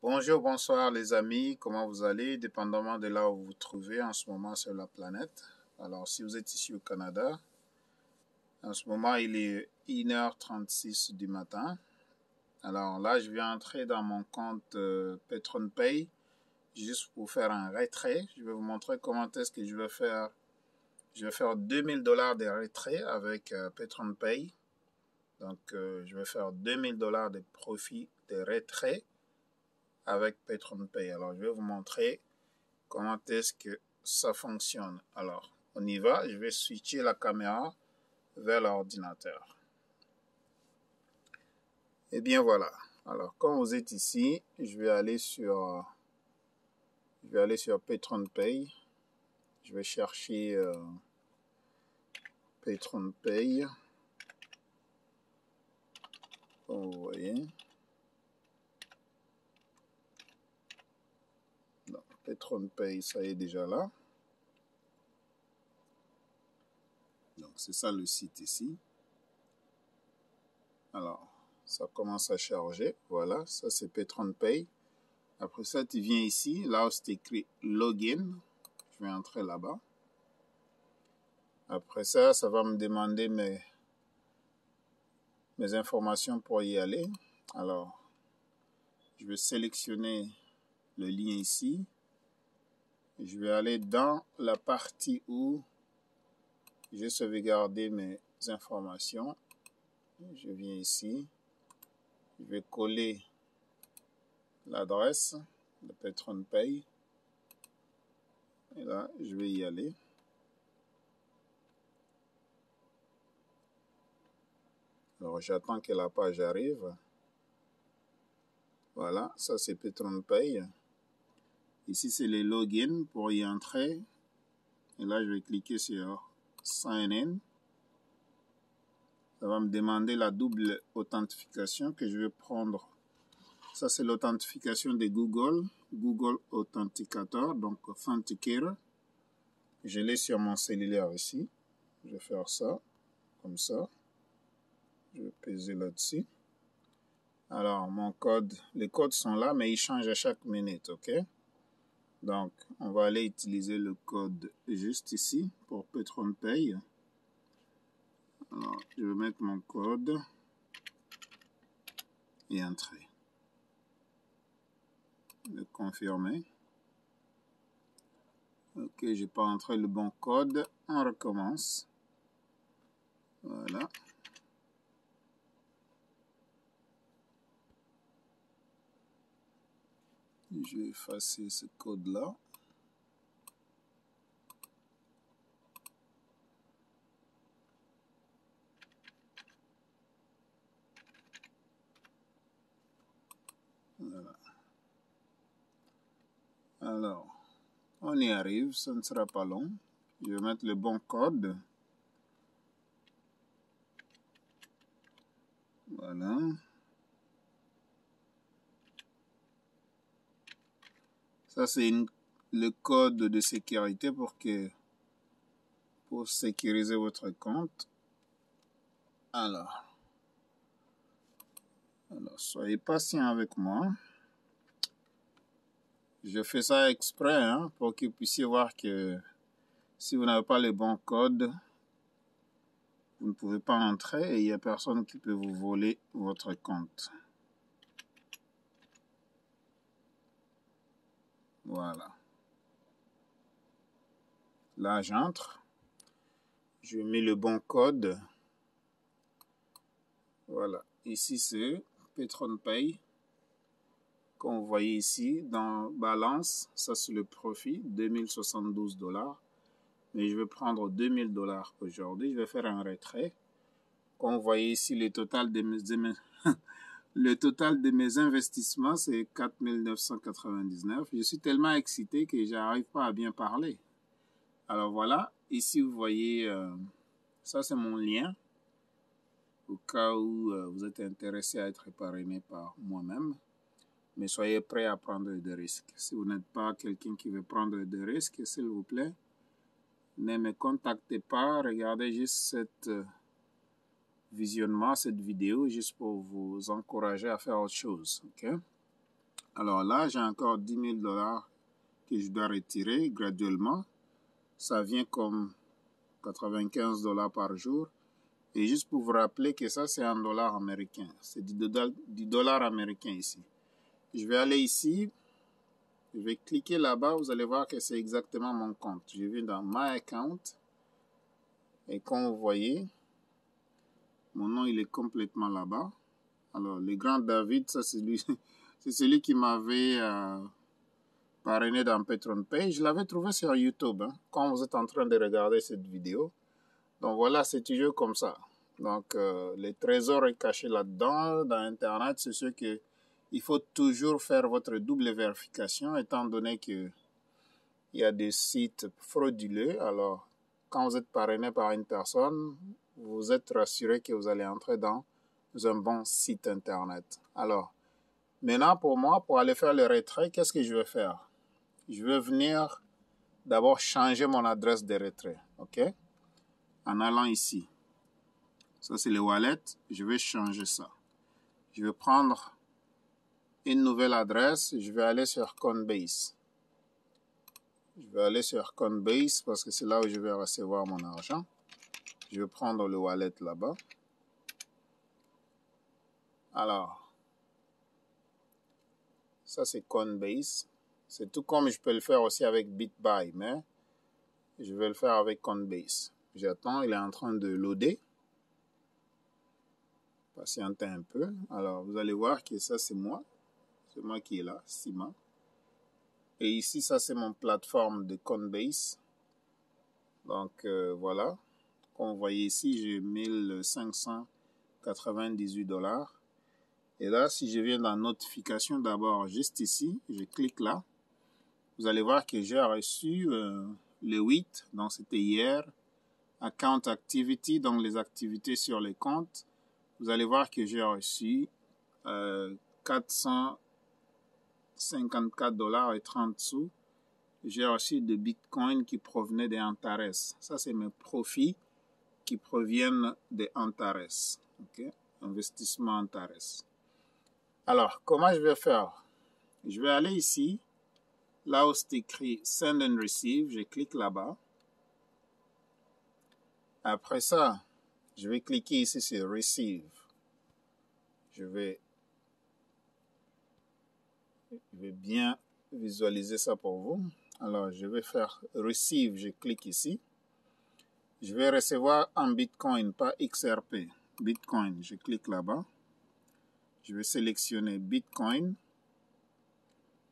Bonjour, bonsoir les amis, comment vous allez, dépendamment de là où vous vous trouvez en ce moment sur la planète. Alors, si vous êtes ici au Canada, en ce moment, il est 1h36 du matin. Alors là, je vais entrer dans mon compte PatronPay, juste pour faire un retrait. Je vais vous montrer comment est-ce que je vais faire. Je vais faire $2000 de retrait avec PatronPay. Donc, je vais faire $2000 de profit de retrait avec PatronPay. Alors, je vais vous montrer comment est-ce que ça fonctionne. Alors, on y va. Je vais switcher la caméra vers l'ordinateur. Et bien voilà. Alors, quand vous êtes ici, je vais aller sur PatronPay. Je vais chercher PatronPay. Comme vous voyez. PatronPay, ça y est déjà là. Donc, c'est ça le site ici. Alors, ça commence à charger. Voilà, ça c'est PatronPay. Après ça, tu viens ici, là où c'est écrit Login. Je vais entrer là-bas. Après ça, ça va me demander mes informations pour y aller. Alors, je vais sélectionner le lien ici. Je vais aller dans la partie où j'ai sauvegardé mes informations. Je viens ici. Je vais coller l'adresse de PatronPay. Et là, je vais y aller. Alors, j'attends que la page arrive. Voilà, ça c'est PatronPay. Ici, c'est les logins pour y entrer. Et là, je vais cliquer sur Sign In. Ça va me demander la double authentification que je vais prendre. Ça, c'est l'authentification de Google. Google Authenticator, donc Authenticator. Je l'ai sur mon cellulaire ici. Je vais faire ça, comme ça. Je vais peser là-dessus. Alors, mon code, les codes sont là, mais ils changent à chaque minute, ok? Donc, on va aller utiliser le code juste ici pour PatronPay. Alors, je vais mettre mon code et entrer. Je vais confirmer. Ok, je n'ai pas entré le bon code. On recommence. Voilà. Je vais effacer ce code-là. Voilà. Alors, on y arrive, ça ne sera pas long. Je vais mettre le bon code. Voilà. Ça, c'est le code de sécurité pour sécuriser votre compte. Alors, soyez patient avec moi. Je fais ça exprès pour que vous puissiez voir que si vous n'avez pas le bon code, vous ne pouvez pas entrer et il n'y a personne qui peut vous voler votre compte. Voilà. Là, j'entre. Je mets le bon code. Voilà. Ici, c'est PatronPay. Comme vous voyez ici, dans balance, ça c'est le profit, 2072 $. Mais je vais prendre 2000 $ aujourd'hui. Je vais faire un retrait. Comme vous voyez ici, le total de mes investissements, c'est 4999. Je suis tellement excité que j'arrive pas à bien parler. Alors voilà, ici vous voyez, ça c'est mon lien. Au cas où vous êtes intéressé à être parrainé par moi-même. Mais soyez prêts à prendre des risques. Si vous n'êtes pas quelqu'un qui veut prendre des risques, s'il vous plaît, ne me contactez pas. Regardez juste cette visionnement, cette vidéo, juste pour vous encourager à faire autre chose. Okay? Alors là, j'ai encore 10 000 $ que je dois retirer graduellement. Ça vient comme 95 $ par jour. Et juste pour vous rappeler que ça, c'est un dollar américain. C'est du dollar américain ici. Je vais aller ici. Je vais cliquer là-bas. Vous allez voir que c'est exactement mon compte. Je viens dans My Account. Et comme vous voyez, mon nom, il est complètement là-bas. Alors, le grand David, ça, c'est lui. C'est celui qui m'avait parrainé dans PatronPay. Je l'avais trouvé sur YouTube, hein, quand vous êtes en train de regarder cette vidéo. Donc voilà, c'est toujours comme ça. Donc le trésor est caché là-dedans, dans Internet. C'est sûr que il faut toujours faire votre double vérification, étant donné que il y a des sites frauduleux. Alors, quand vous êtes parrainé par une personne, vous êtes rassuré que vous allez entrer dans un bon site Internet. Alors, maintenant, pour moi, pour aller faire le retrait, qu'est-ce que je vais faire? Je vais venir d'abord changer mon adresse de retrait, ok? En allant ici. Ça, c'est le wallet. Je vais changer ça. Je vais prendre une nouvelle adresse. Je vais aller sur Coinbase. Je vais aller sur Coinbase parce que c'est là où je vais recevoir mon argent. Je vais prendre le wallet là-bas. Alors, ça, c'est Coinbase. C'est tout comme je peux le faire aussi avec BitBuy, mais je vais le faire avec Coinbase. J'attends, il est en train de loader. Patientez un peu. Alors, vous allez voir que ça, c'est moi. C'est moi qui est là, Sima. Et ici, ça, c'est mon plateforme de Coinbase. Donc, voilà. Comme vous voyez ici, j'ai 1598 $. Et là, si je viens dans notification, d'abord, juste ici, je clique là. Vous allez voir que j'ai reçu le 8, donc c'était hier. Account Activity, donc les activités sur les comptes. Vous allez voir que j'ai reçu 454 $ et 30 sous. J'ai reçu de Bitcoin qui provenaient de Antares. Ça, c'est mes profits qui proviennent de Antares. Okay? Investissement Antares. Alors, comment je vais faire? Je vais aller ici. Là où c'est écrit Send and Receive, je clique là-bas. Après ça, je vais cliquer ici sur Receive. Je vais bien visualiser ça pour vous. Alors, je vais faire Receive, je clique ici. Je vais recevoir en Bitcoin, pas XRP. Bitcoin, je clique là-bas. Je vais sélectionner Bitcoin.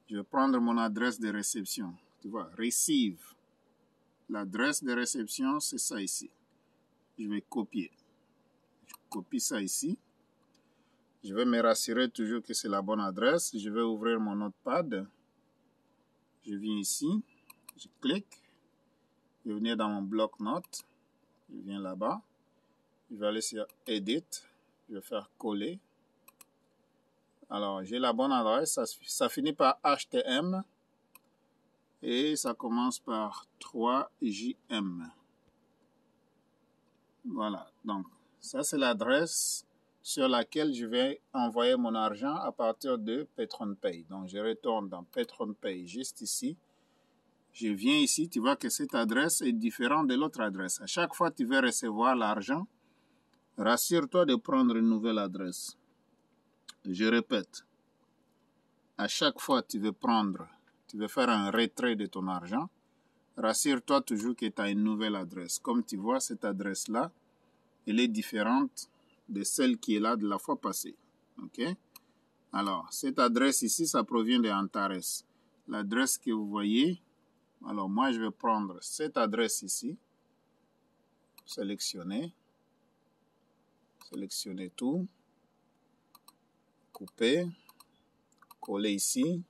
Je vais prendre mon adresse de réception. Tu vois, Receive. L'adresse de réception, c'est ça ici. Je vais copier. Je copie ça ici. Je vais me rassurer toujours que c'est la bonne adresse. Je vais ouvrir mon notepad. Je viens ici. Je clique. Je vais venir dans mon bloc-notes. Je viens là-bas. Je vais aller sur Edit. Je vais faire coller. Alors, j'ai la bonne adresse. Ça finit par HTM. Et ça commence par 3JM. Voilà. Donc, ça, c'est l'adresse sur laquelle je vais envoyer mon argent à partir de PatronPay. Donc, je retourne dans PatronPay juste ici. Je viens ici, tu vois que cette adresse est différente de l'autre adresse. À chaque fois que tu veux recevoir l'argent, rassure-toi de prendre une nouvelle adresse. Je répète, à chaque fois que tu veux faire un retrait de ton argent, rassure-toi toujours que tu as une nouvelle adresse. Comme tu vois, cette adresse-là, elle est différente de celle qui est là de la fois passée. OK? Alors, cette adresse ici, ça provient de Antares. L'adresse que vous voyez, alors moi, je vais prendre cette adresse ici, sélectionner tout, couper, coller ici.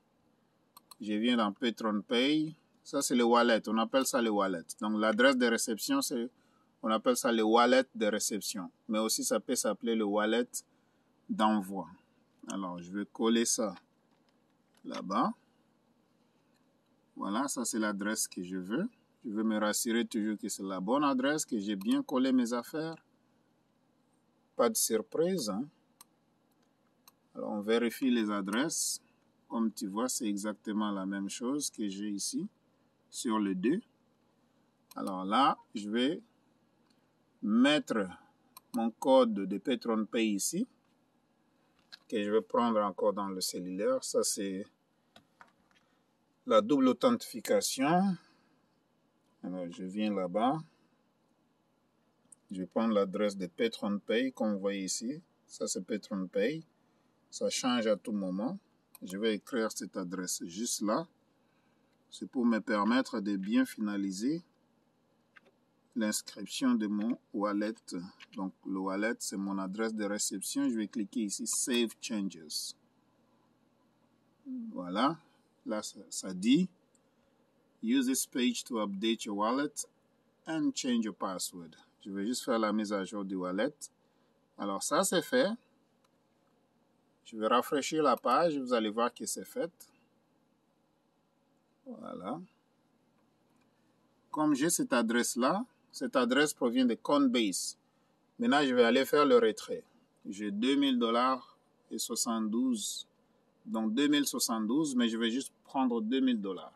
Je viens dans PatronPay. Ça, c'est le wallet. On appelle ça le wallet. Donc, l'adresse de réception, on appelle ça le wallet de réception. Mais aussi, ça peut s'appeler le wallet d'envoi. Alors, je vais coller ça là-bas. Voilà, ça, c'est l'adresse que je veux. Je veux me rassurer toujours que c'est la bonne adresse, que j'ai bien collé mes affaires. Pas de surprise. Hein? Alors, on vérifie les adresses. comme tu vois, c'est exactement la même chose que j'ai ici sur le 2. Alors là, je vais mettre mon code de PatronPay ici, que je vais prendre encore dans le cellulaire. Ça, c'est la double authentification. Alors, je viens là-bas. Je vais prendre l'adresse de PatronPay, comme vous voyez ici. Ça, c'est PatronPay. Ça change à tout moment. Je vais écrire cette adresse juste là. C'est pour me permettre de bien finaliser l'inscription de mon wallet. Donc, le wallet, c'est mon adresse de réception. Je vais cliquer ici, Save Changes. Voilà. Là, ça dit, Use this page to update your wallet and change your password. Je vais juste faire la mise à jour du wallet. Alors, ça, c'est fait. Je vais rafraîchir la page. Vous allez voir que c'est fait. Voilà. Comme j'ai cette adresse-là, cette adresse provient de Coinbase. Maintenant, je vais aller faire le retrait. J'ai $2000 et 72. Donc, 2072, mais je vais juste prendre $2000.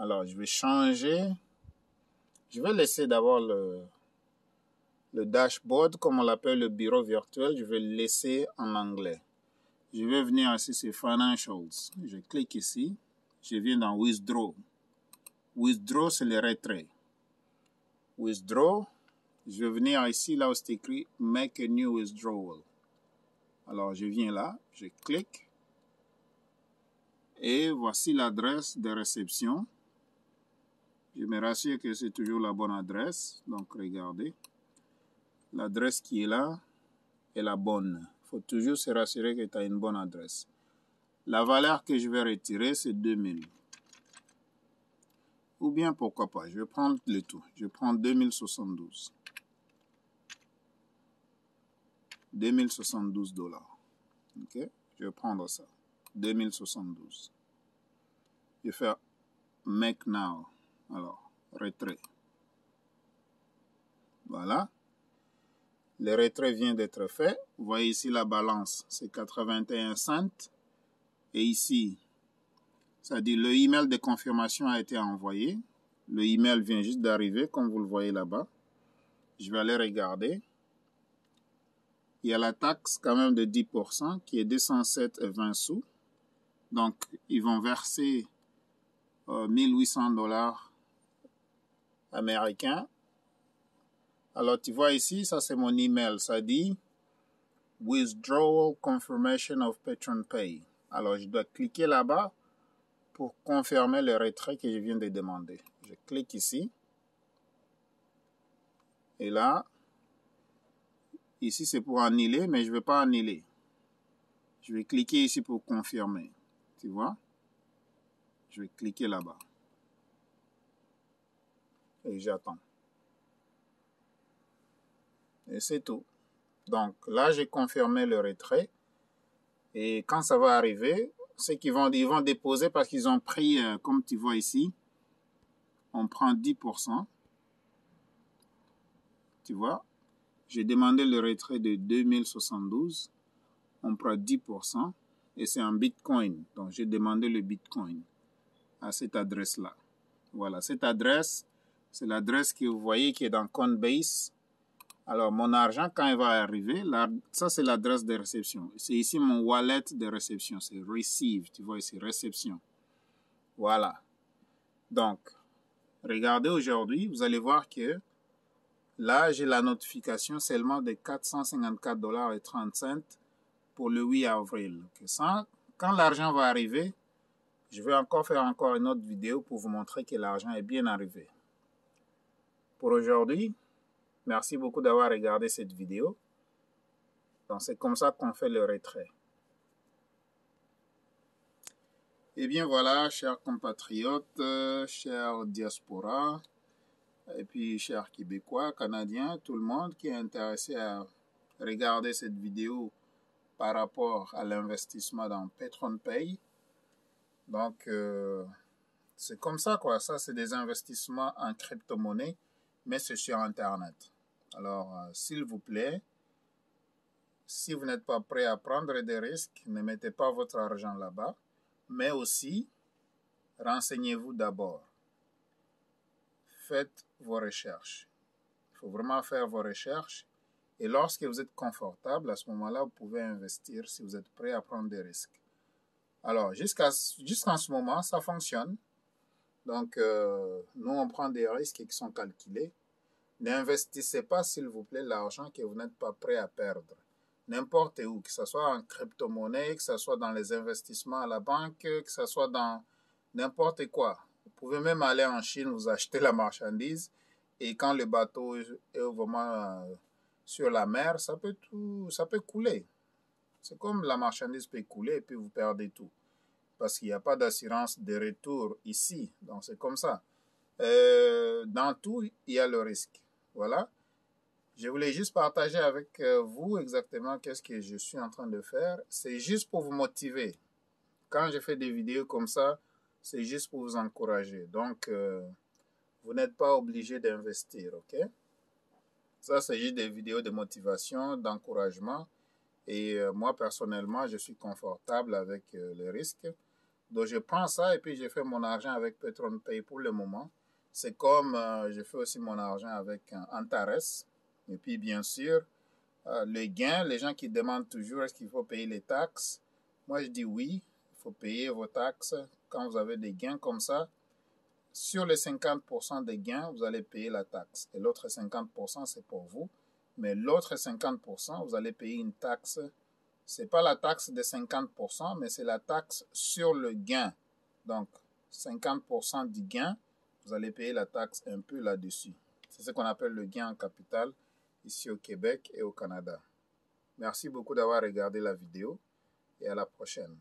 Alors, je vais changer. Je vais laisser d'abord le dashboard, comme on l'appelle le bureau virtuel. Je vais le laisser en anglais. Je vais venir ici sur Financials. Je clique ici. Je viens dans Withdraw. Withdraw, c'est le retrait. Withdraw, je vais venir ici, là où c'est écrit Make a new withdrawal. Alors, je viens là, je clique. Et voici l'adresse de réception. Je me rassure que c'est toujours la bonne adresse. Donc, regardez. L'adresse qui est là est la bonne. Il faut toujours se rassurer que tu as une bonne adresse. La valeur que je vais retirer, c'est 2000. Ou bien, pourquoi pas, je vais prendre le tout. Je vais prendre 2072. 2072 $. Ok? Je vais prendre ça. 2072. Je vais faire Make Now. Alors, retrait. Voilà. Le retrait vient d'être fait. Vous voyez ici la balance, c'est 81 cents. Et ici, ça dit le email de confirmation a été envoyé. Le email vient juste d'arriver, comme vous le voyez là-bas. Je vais aller regarder. Il y a la taxe quand même de 10% qui est 207,20 sous. Donc, ils vont verser 1800 $ américains. Alors, tu vois ici, ça c'est mon email. Ça dit Withdrawal Confirmation of PatronPay. Alors, je dois cliquer là-bas pour confirmer le retrait que je viens de demander. Je clique ici. Et là, ici c'est pour annuler, mais je ne vais pas annuler. Je vais cliquer ici pour confirmer. Tu vois? Je vais cliquer là-bas. Et j'attends. Et c'est tout. Donc là, j'ai confirmé le retrait. Et quand ça va arriver, c'est qu'ils vont déposer parce qu'ils ont pris, comme tu vois ici, on prend 10%. Tu vois? J'ai demandé le retrait de 2072. On prend 10%. Et c'est en Bitcoin. Donc j'ai demandé le Bitcoin à cette adresse-là. Voilà, cette adresse, c'est l'adresse que vous voyez qui est dans Coinbase. Alors, mon argent, quand il va arriver, ça, c'est l'adresse de réception. C'est ici mon wallet de réception. C'est Receive. Tu vois ici, réception. Voilà. Donc, regardez aujourd'hui, vous allez voir que là, j'ai la notification seulement de 454,30 $ pour le 8 avril. Quand l'argent va arriver, je vais faire une autre vidéo pour vous montrer que l'argent est bien arrivé. Pour aujourd'hui, merci beaucoup d'avoir regardé cette vidéo. Donc, c'est comme ça qu'on fait le retrait. Eh bien, voilà, chers compatriotes, chers diaspora, et puis chers Québécois, Canadiens, tout le monde qui est intéressé à regarder cette vidéo par rapport à l'investissement dans PatronPay. Donc, c'est comme ça, quoi. Ça, c'est des investissements en crypto-monnaie, mais c'est sur Internet. Alors, s'il vous plaît, si vous n'êtes pas prêt à prendre des risques, ne mettez pas votre argent là-bas. Mais aussi, renseignez-vous d'abord. Faites vos recherches. Il faut vraiment faire vos recherches. Et lorsque vous êtes confortable, à ce moment-là, vous pouvez investir si vous êtes prêt à prendre des risques. Alors, jusqu'en ce moment, ça fonctionne. Donc, nous, on prend des risques qui sont calculés. N'investissez pas, s'il vous plaît, l'argent que vous n'êtes pas prêt à perdre. N'importe où, que ce soit en crypto-monnaie, que ce soit dans les investissements à la banque, que ce soit dans n'importe quoi. Vous pouvez même aller en Chine, vous acheter la marchandise, et quand le bateau est vraiment sur la mer, ça peut couler. C'est comme la marchandise peut couler et puis vous perdez tout. Parce qu'il n'y a pas d'assurance de retour ici. Donc c'est comme ça. Dans tout, il y a le risque. Voilà. Je voulais juste partager avec vous exactement qu'est-ce que je suis en train de faire. C'est juste pour vous motiver. Quand je fais des vidéos comme ça, c'est juste pour vous encourager. Donc, vous n'êtes pas obligé d'investir, ok? Ça, c'est juste des vidéos de motivation, d'encouragement. Et moi, personnellement, je suis confortable avec le risque. Donc, je prends ça et puis je fais mon argent avec PatreonPay pour le moment. C'est comme je fais aussi mon argent avec Antares. Et puis, bien sûr, le gain, les gens qui demandent toujours est-ce qu'il faut payer les taxes. Moi, je dis oui, il faut payer vos taxes quand vous avez des gains comme ça. Sur les 50% des gains, vous allez payer la taxe. Et l'autre 50%, c'est pour vous. Mais l'autre 50%, vous allez payer une taxe. Ce n'est pas la taxe de 50%, mais c'est la taxe sur le gain. Donc, 50% du gain, vous allez payer la taxe un peu là-dessus. C'est ce qu'on appelle le gain en capital ici au Québec et au Canada. Merci beaucoup d'avoir regardé la vidéo et à la prochaine.